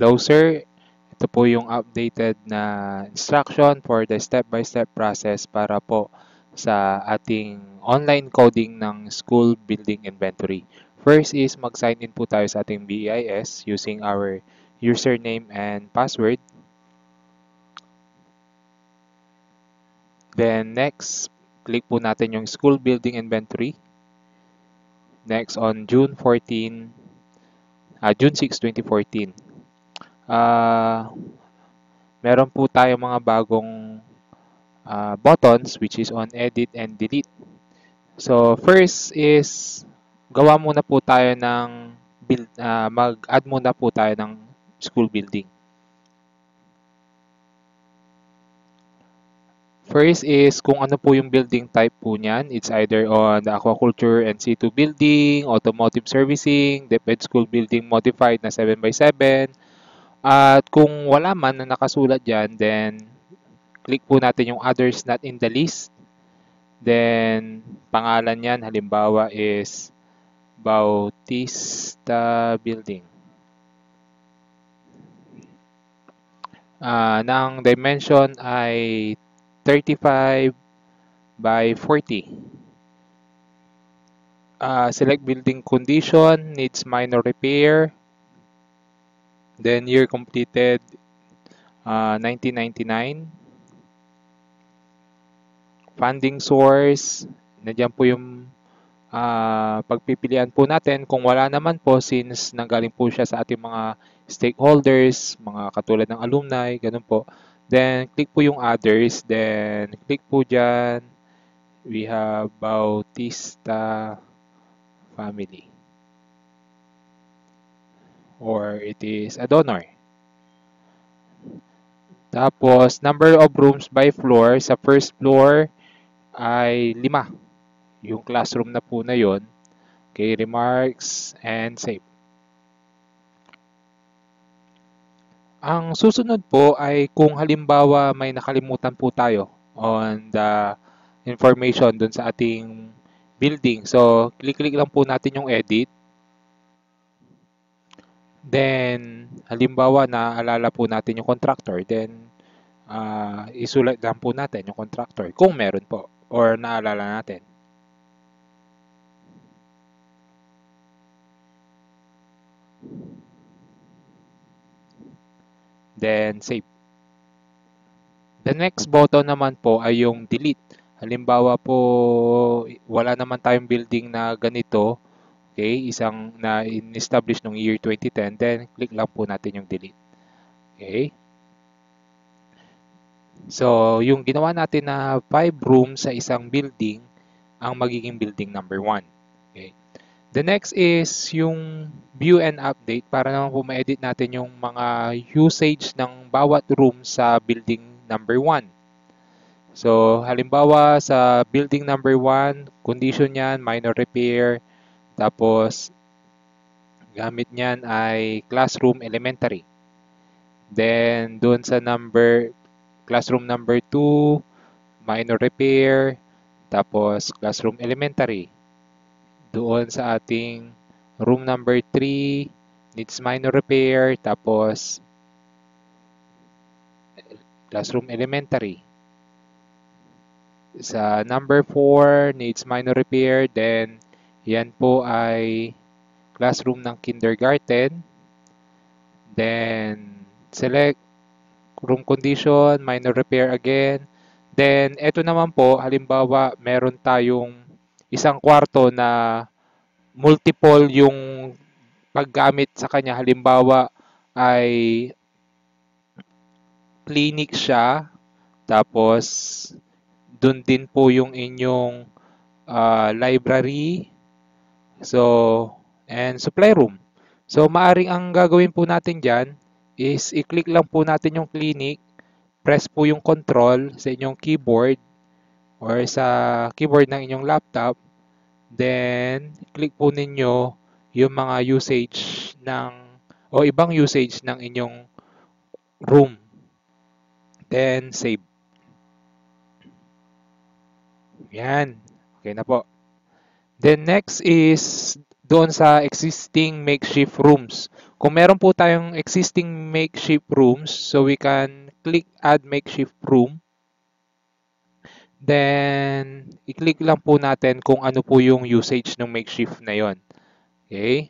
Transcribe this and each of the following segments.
Hello sir, ito po yung updated na instruction for the step-by-step process para po sa ating online coding ng school building inventory. First is mag-sign in po tayo sa ating BIS using our username and password. Then next, click po natin yung school building inventory. Next on June 6, 2014. Meron po tayo mga bagong buttons which is on edit and delete. So first is gawa muna po tayo ng mag-add muna po tayo ng school building. First is kung ano po yung building type po niyan. It's either on the aquaculture and C2 building, automotive servicing, DepEd school building modified na 7x7. At kung wala man na nakasulat dyan, then click po natin yung others not in the list. Then, pangalan niyan, halimbawa is Bautista Building. Ng dimension ay 35 by 40. Select building condition, needs minor repair. Then year completed, 1999. Funding source, nandiyan po yung pagpipilian po natin. Kung wala naman po, since nanggaling po siya sa ating mga stakeholders, mga katulad ng alumni, ganun po. Then, click po yung others. Then, click po dyan. We have Bautista family. Or it is a donor. Tapos, number of rooms by floor. Sa first floor ay 5. Yung classroom na po na yon. Okay, remarks and save. Ang susunod po ay kung halimbawa may nakalimutan po tayo on the information dun sa ating building. So, click-click lang po natin yung edit. Then, halimbawa naalala po natin yung contractor. Then, isulat lang po natin yung contractor kung meron po or naalala natin. Then, save. The next button naman po ay yung delete. Halimbawa po, wala naman tayong building na ganito. Okay, isang na in-establish noong year 2010, then click lang po natin yung delete. Okay? So, yung ginawa natin na 5 rooms sa isang building, ang magiging building number 1. Okay? The next is yung view and update para naman po ma-edit natin yung mga usage ng bawat room sa building number 1. So, halimbawa sa building number 1, condition niyan, minor repair, tapos gamit niyan ay classroom elementary. Then, doon sa classroom number 2, minor repair, tapos classroom elementary. Doon sa ating room number 3, needs minor repair, tapos classroom elementary. Sa number 4, needs minor repair, then yan po ay classroom ng kindergarten. Then, select room condition, minor repair again. Then, ito naman po, halimbawa, meron tayong isang kwarto na multiple yung paggamit sa kanya. Halimbawa, ay clinic siya, tapos dun din po yung inyong library, so, and supply room. So, maaring ang gagawin po natin dyan is i-click lang po natin yung clinic, press po yung control sa inyong keyboard or sa keyboard ng inyong laptop, then click po ninyo yung mga usage o ibang usage ng inyong room. Then, save. Yan. Okay na po. Then next is doon sa existing makeshift rooms. Kung meron po tayong existing makeshift rooms, so we can click add makeshift room. Then, i-click lang po natin kung ano po yung usage ng makeshift na yon. Okay?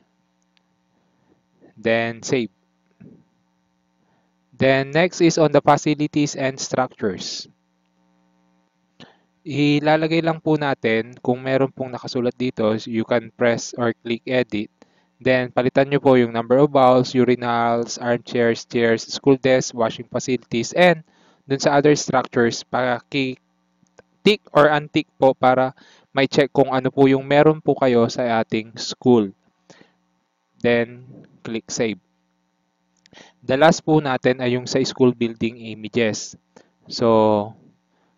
Then, save. Then, next is on the facilities and structures. Ilalagay lang po natin kung meron pong nakasulat dito, you can press or click edit. Then, palitan nyo po yung number of bowls, urinals, armchairs, chairs, school desk, washing facilities, and dun sa other structures, tick or untick po para may check kung ano po yung meron po kayo sa ating school. Then, click save. The last po natin ay yung sa school building images. So,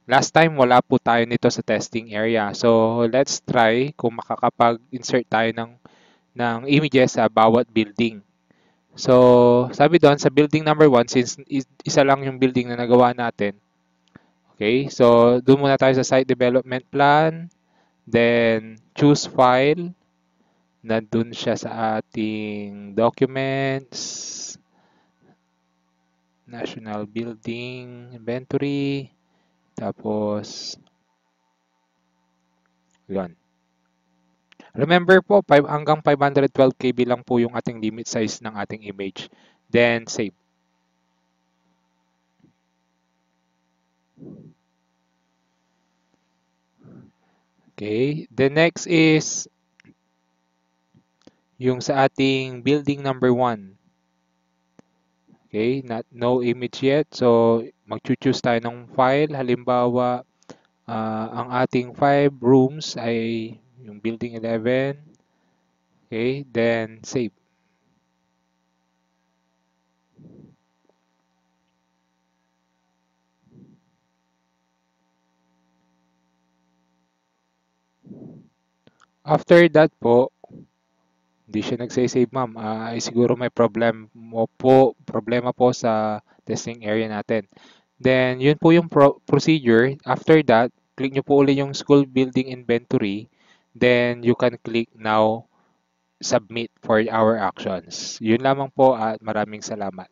last time wala po tayo nito sa testing area. So, let's try kung makakapag-insert tayo ng images sa bawat building. So, sabi doon sa building number 1, since isa lang yung building na nagawa natin, okay, so doon muna tayo sa site development plan, then choose file, nandun siya sa ating documents, national building inventory, tapos yun. Remember po, hanggang 512 KB lang po yung ating limit size ng ating image. Then, save. Okay, the next is yung sa ating building number 1. Okay, no image yet. So, mag-choose tayo ng file. Halimbawa, ang ating 5 rooms ay yung building 11. Okay, then save. After that po, hindi siya nagsasave ma'am. Ay siguro may problema po sa testing area natin. Then, yun po yung procedure. After that, click nyo po ulit yung school building inventory. Then, you can click now submit for our actions. Yun lamang po at maraming salamat.